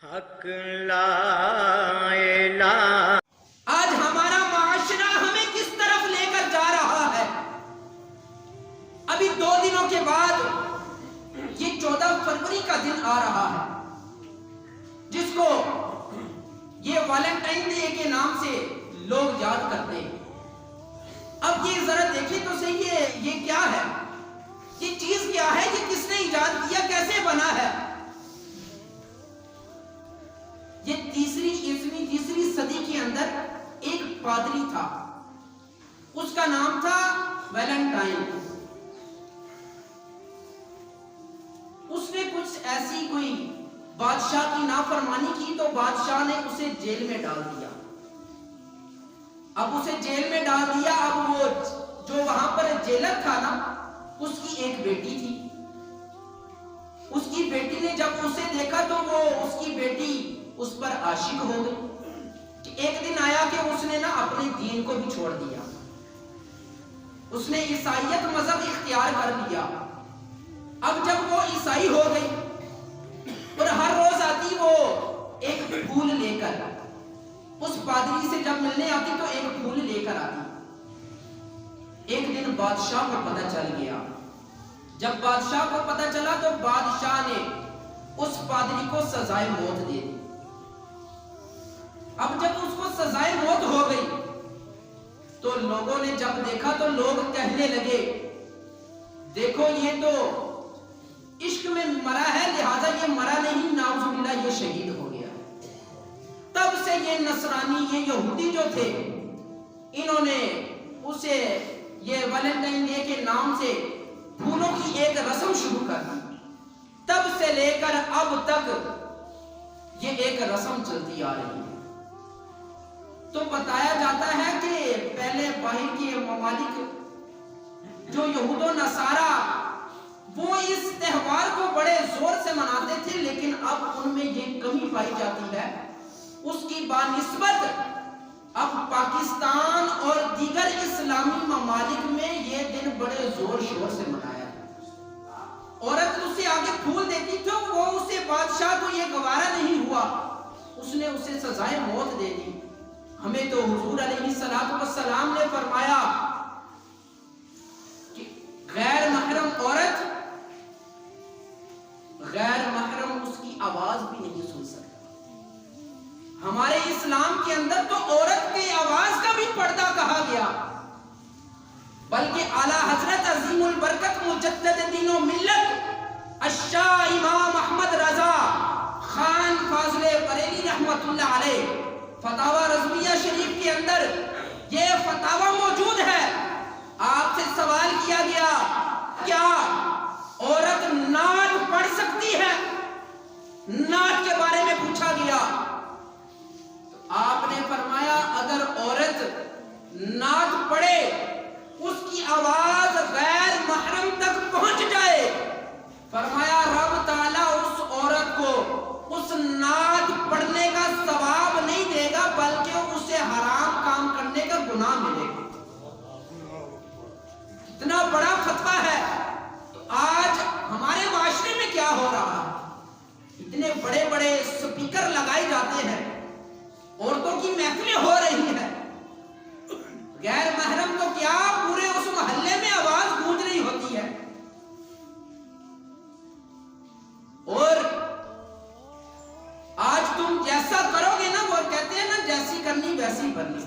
حق لا الہ۔ آج ہمارا معاشرہ ہمیں کس طرف لے کر جا رہا ہے؟ ابھی 2 دنوں کے بعد یہ 14 فروری کا دن آ رہا ہے، جس کو یہ ویلنٹائن ڈے کے نام سے لوگ یاد کرتے ہیں۔ اب یہ ذرا دیکھیں تو صحیح ہے، یہ کیا ہے؟ یہ چیز کیا ہے؟ یہ کس نے ایجاد کیا؟ کیسے بنا ہے؟ یہ 3 صدی کے اندر ایک پادری تھا، اس کا نام تھا ویلنٹائن۔ اس نے کچھ ایسی کوئی بادشاہ کی نافرمانی کی تو بادشاہ نے اسے جیل میں ڈال دیا۔ اب اسے جیل میں ڈال دیا، اب وہ جو وہاں پر جیلر تھا نا، اس کی ایک بیٹی تھی۔ اس کی بیٹی نے جب اسے دیکھا تو وہ اس کی بیٹی اس پر عاشق ہو گئی۔ ایک دن آیا کہ اس نے نا اپنے دین کو بھی چھوڑ دیا، اس نے عیسائیت مذہب اختیار کر لیا۔ اب جب وہ عیسائی ہو گئی اور ہر روز آتی وہ ایک پھول لے کر، اس پادری سے جب ملنے آتی تو ایک پھول لے کر آتی۔ ایک دن بادشاہ کو پتہ چل گیا۔ جب بادشاہ کو پتہ چلا تو بادشاہ نے اس پادری کو سزائے موت دے دی۔ اب جب اس کو سزائے موت ہو گئی تو لوگوں نے جب دیکھا تو لوگ کہنے لگے، دیکھو یہ تو عشق میں مرا ہے، لہذا یہ مرا نہیں، نعوذ باللہ یہ شہید ہو گیا۔ تب سے یہ نصرانی، یہ یہودی جو تھے، انہوں نے اسے یہ ویلنٹائن ڈے کے نام سے پھولوں کی ایک رسم شروع کر دی۔ تب سے لے کر اب تک یہ ایک رسم چلتی آ رہی ہے۔ تو بتایا جاتا ہے کہ پہلے باہر کے ممالک جو یہود و نصارہ وہ اس تہوار کو بڑے زور سے مناتے تھے، لیکن اب ان میں یہ کمی پائی جاتی ہے۔ اس کی بانسبت اب پاکستان اور دیگر اسلامی ممالک میں یہ دن بڑے زور شور سے منایا ہے۔ عورت اسے آگے پھول دیتی تو وہ اسے بادشاہ کو یہ گوارا نہیں ہوا، اس نے اسے سزائے موت دے دی۔ ہمیں تو حضور علیہ السلام نے فرمایا کہ غیر محرم عورت، غیر محرم اس کی آواز بھی نہیں سن سکتا۔ ہمارے اسلام کے اندر تو عورت کی آواز کا بھی پردہ کہا گیا، بلکہ اعلیٰ حضرت عظیم البرکت مجدد دین و ملت الشاہ امام احمد رضا خان فاضل بریلی رحمت اللہ علیہ فتاوی رضویہ شریف کے اندر یہ فتاوی موجود ہے۔ آپ سے سوال کیا گیا، کیا عورت نعت پڑھ سکتی ہے؟ نعت کے بارے میں پوچھا گیا، آپ نے فرمایا اگر عورت نعت پڑھے، اس کی آواز غیر محرم تک پہنچ جائے، فرمایا رب تعالیٰ اس عورت کو اس نعت پڑھنے کا ثواب نہیں دے گا، بلکہ اسے حرام کام کرنے کا گناہ ملے گا۔ اتنا بڑا فتویٰ ہے۔ تو آج ہمارے معاشرے میں کیا ہو رہا ہے؟ اتنے بڑے بڑے سپیکر لگائے جاتے ہیں، عورتوں کی محفلیں ہو رہی ہیں، غیر محرم تو کیا پورے اس محلے میں آواز گونج رہی ہوتی ہے۔ اور آج تم جیسا کرو گے نا، وہ کہتے ہیں نا جیسی کرنی ویسی بننی۔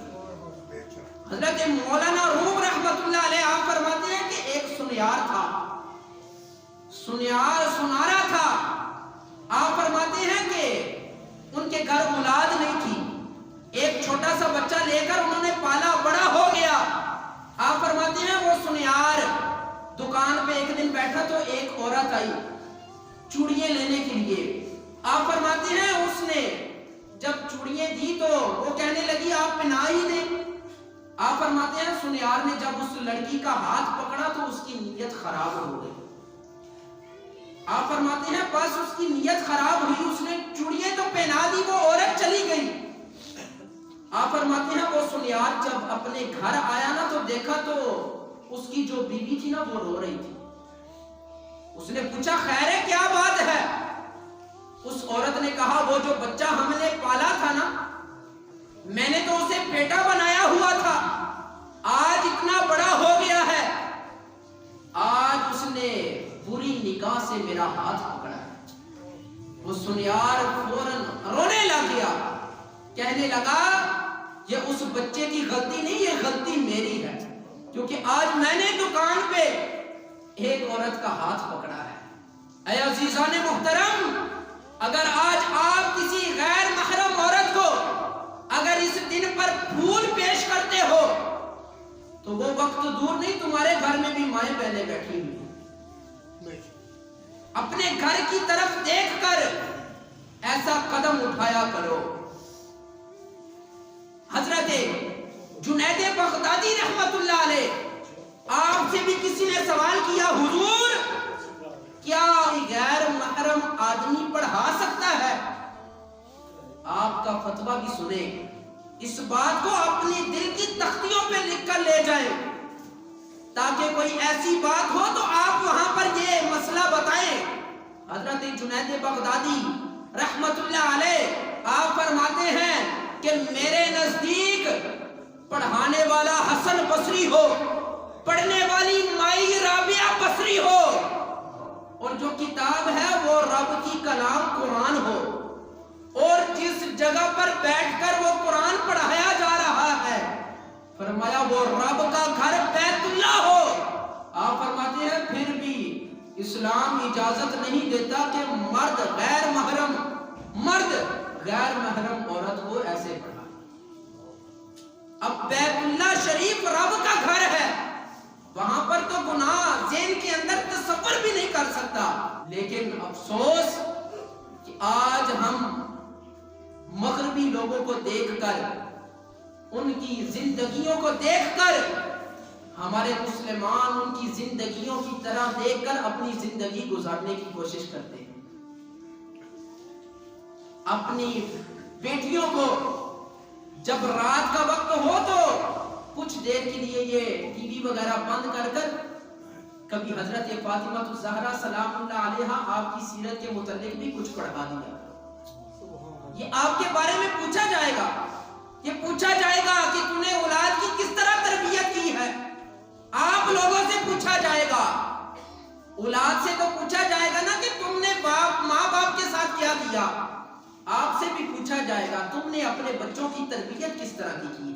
حضرت مولانا روم رحمت اللہ علیہ آپ فرماتے ہیں کہ ایک سنیار تھا، سنیار سنارا تھا۔ آپ فرماتے ہیں کہ ان کے گھر اولاد نہیں تھی، ایک چھوٹا سا بچہ لے کر انہوں نے پالا، بڑا ہو گیا۔ آپ فرماتے ہیں وہ سنیار دکان پہ ایک دن بیٹھا تو ایک عورت آئی چوڑیاں لینے کے لیے۔ آپ فرماتے ہیں اس نے جب چوڑیاں دی تو وہ کہنے لگی آپ پہنا ہی دیں۔ آپ فرماتے ہیں سنیار نے جب اس لڑکی کا ہاتھ پکڑا تو اس کی نیت خراب ہو گئی۔ آپ فرماتے ہیں بس اس کی نیت خراب ہوئی، اس نے چوڑیاں تو پہنا دی، وہ عورت چلی گئی۔ آپ فرماتے ہیں وہ سنیار جب اپنے گھر آیا نا تو دیکھا تو اس کی جو بیوی تھی نا وہ رو رہی تھی۔ اس نے پوچھا خیر ہے کیا بات ہے؟ اس عورت نے کہا وہ جو بچہ ہم نے پالا تھا نا، میں نے تو اسے بیٹا بنایا ہوا تھا، آج اتنا بڑا ہو گیا ہے، آج اس نے بری نگاہ سے میرا ہاتھ پکڑا ہے۔ وہ سنیار فوراً رونے لگ گیا، کہنے لگا یہ اس بچے کی غلطی نہیں، یہ غلطی میری ہے، کیونکہ آج میں نے دکان پہ ایک عورت کا ہاتھ پکڑا ہے۔ اے عزیزان محترم، اگر آج آپ کسی غیر محرم عورت کو اگر اس دن پر پھول پیش کرتے ہو تو وہ وقت دور نہیں، تمہارے گھر میں بھی مائیں بہنیں بیٹھی ہوئی، اپنے گھر کی طرف دیکھ کر ایسا قدم اٹھایا کرو۔ حضرت جنید بغدادی رحمت اللہ علیہ، آپ سے بھی کسی نے سوال کیا، حضور کیا غیر محرم آدمی پڑھا سکتا ہے؟ آپ کا فتویٰ بھی سنیں، اس بات کو اپنی دل کی تختیوں پہ لکھ کر لے جائیں، تاکہ کوئی ایسی بات ہو تو آپ وہاں پر یہ مسئلہ بتائیں۔ حضرت جنید بغدادی رحمت اللہ علیہ آپ فرماتے ہیں کہ میرے نزدیک پڑھانے والا حسن بصری ہو، پڑھنے والی مائی رابعہ بصری ہو، اور جو کتاب ہے وہ رب کی کلام قرآن ہو، اور جس جگہ پر بیٹھ کر وہ قرآن پڑھایا جا رہا ہے فرمایا وہ رب کا گھر بیت اللہ ہو۔ آپ فرماتے ہیں پھر بھی اسلام اجازت نہیں دیتا کہ مرد غیر محرم عورت کو ایسے پڑھا۔ اب بیت اللہ شریف رب کا گھر ہے، وہاں پر تو گناہ ذہن کے اندر تصور بھی نہیں کر سکتا، لیکن افسوس کہ آج ہم مغربی لوگوں کو دیکھ کر، ان کی زندگیوں کو دیکھ کر، ہمارے مسلمان ان کی زندگیوں کی طرح دیکھ کر اپنی زندگی گزارنے کی کوشش کرتے ہیں۔ اپنی بیٹیوں کو جب رات کا وقت ہو تو کچھ دیر کے لیے یہ ٹی وی وغیرہ بند کر کر کبھی حضرت فاطمہ الزہرا سلام اللہ علیہا آپ کی سیرت کے متعلق بھی کچھ پڑھا دیا۔ یہ آپ کے بارے میں پوچھا جائے گا، یہ پوچھا جائے گا کہ تم نے اولاد کی کس طرح تربیت کی ہے، آپ لوگوں سے پوچھا جائے گا، اولاد سے تو پوچھا جائے گا نا کہ تم نے ماں باپ کے ساتھ کیا کیا، آپ سے بھی پوچھا جائے گا تم نے اپنے بچوں کی تربیت کس طرح کی ہے۔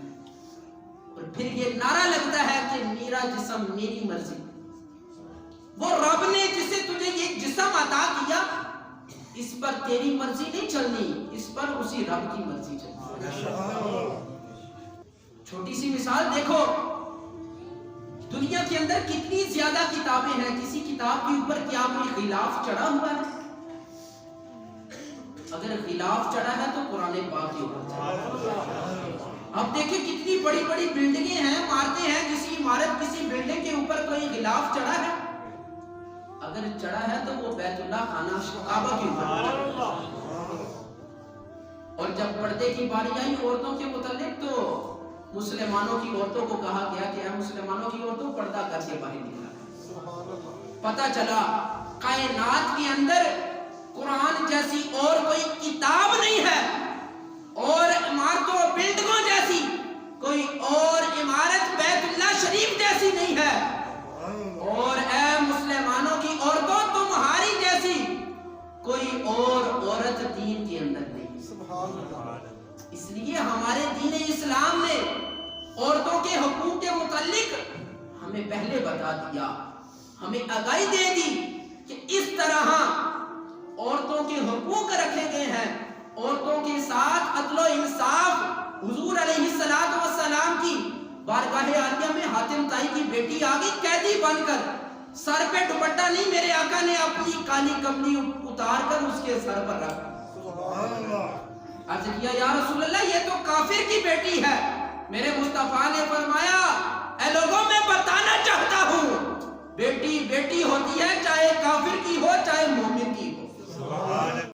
اور پھر یہ نعرہ لگتا ہے کہ میرا جسم میری مرضی، وہ رب نے جسے تجھے یہ جسم عطا کیا اس پر تیری مرضی نہیں چلنی، اس پر اسی رب کی مرضی چلنی۔ چھوٹی سی مثال دیکھو، دنیا کے اندر کتنی زیادہ کتابیں ہیں، کسی کتاب کے اوپر کیا کوئی غلاف چڑھا ہوا ہے؟ اگر غلاف چڑھا ہے تو قرآن پاک کے اوپر چڑھا ہے۔ اب دیکھیں کتنی بڑی بڑی بلڈنگیں ہیں، عمارتیں ہیں، کسی عمارت کسی بلڈنگ کے اوپر کوئی غلاف چڑھا ہے؟ اگر چڑھا ہے تو وہ بیت اللہ خانہ کعبہ کے اوپر۔ اور جب پردے کی باری آئی عورتوں کے متعلق تو مسلمانوں کی عورتوں کو کہا گیا کہ اے مسلمانوں کی عورتوں پردہ کر کے باہر نکلا۔ پتہ چلا کائنات کے اندر قرآن جیسی اور کوئی کتاب نہیں ہے، اور عمارتوں بلڈنگوں جیسی کوئی اور عمارت بیت اللہ شریف جیسی نہیں ہے، اور اے مسلمانوں کی عورتوں تمہاری جیسی کوئی اور عورت دین کے اندر نہیں۔ اس لیے ہمارے دین اسلام نے عورتوں کے حقوق کے متعلق ہمیں پہلے بتا دیا، ہمیں آگاہی دے دی کہ اس طرح عورتوں کے حقوق رکھے گئے ہیں، عورتوں کے ساتھ عدل و انصاف۔ حضور علیہ السلام کی بارگاہ عالیہ میں حاتم طائی کی بیٹی آگئی قیدی بن کر، سر پہ دوپٹہ نہیں، میرے آقا نے اپنی کالی کملی اتار کر اس کے سر پر رکھا۔ عرض کیا یا رسول اللہ یہ تو کافر کی بیٹی ہے، میرے مصطفیٰ نے فرمایا اے لوگوں میں بتانا چاہتا ہوں بیٹی بیٹی ہوتی ہے، چاہے کافر کی ہو چاہے مومن کی ہو۔